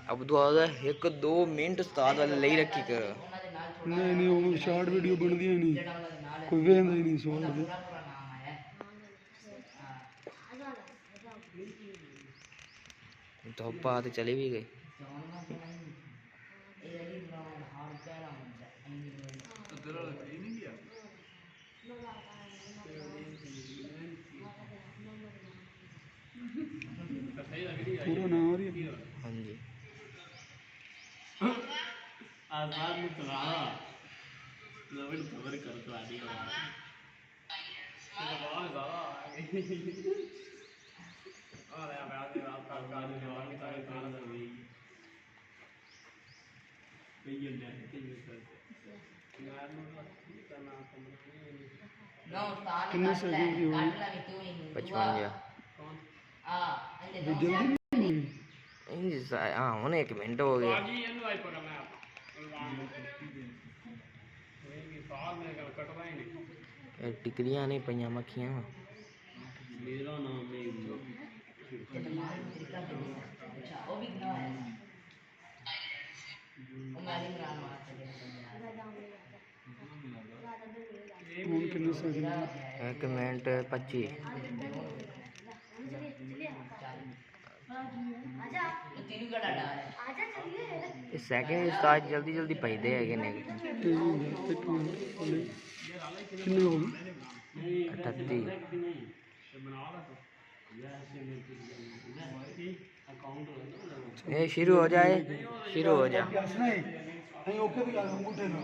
अब दुआ 1-2 मिनट उस्ताद वाले ले रखी कर नहीं नहीं वो शार्ट वीडियो बनती ही नहीं, कोई वेंदा ही नहीं सवाल दे। धोपा तो चले भी गए। पूरा ना आ रही है। हाँ जी आजाद में चलाना नवीन खबर कर तो आदि का बहुत ज़्यादा और यार आदि रात का काम जवान का काम नहीं ये नहीं करते यार करना No, कितने सेकंड की होगी? 55 जल्दी नहीं हाँ होने 1 मिनट हो गया। बाकी ये नहीं पड़ा मैं ये साल में कटवा ही नहीं ये टिकरियां नहीं पईयां मक्खियां। मेरा नाम नहीं वो भी ना है वो मैंने बनाना कौन कितने सेकंड 1 मिनट 25 सेकंड उस्ताद जल्दी जल्दी भजदे है ने। कितने हो गए? 38 ये शुरू हो जाए, शुरू हो जा। नहीं ओके भी अंगूठे ना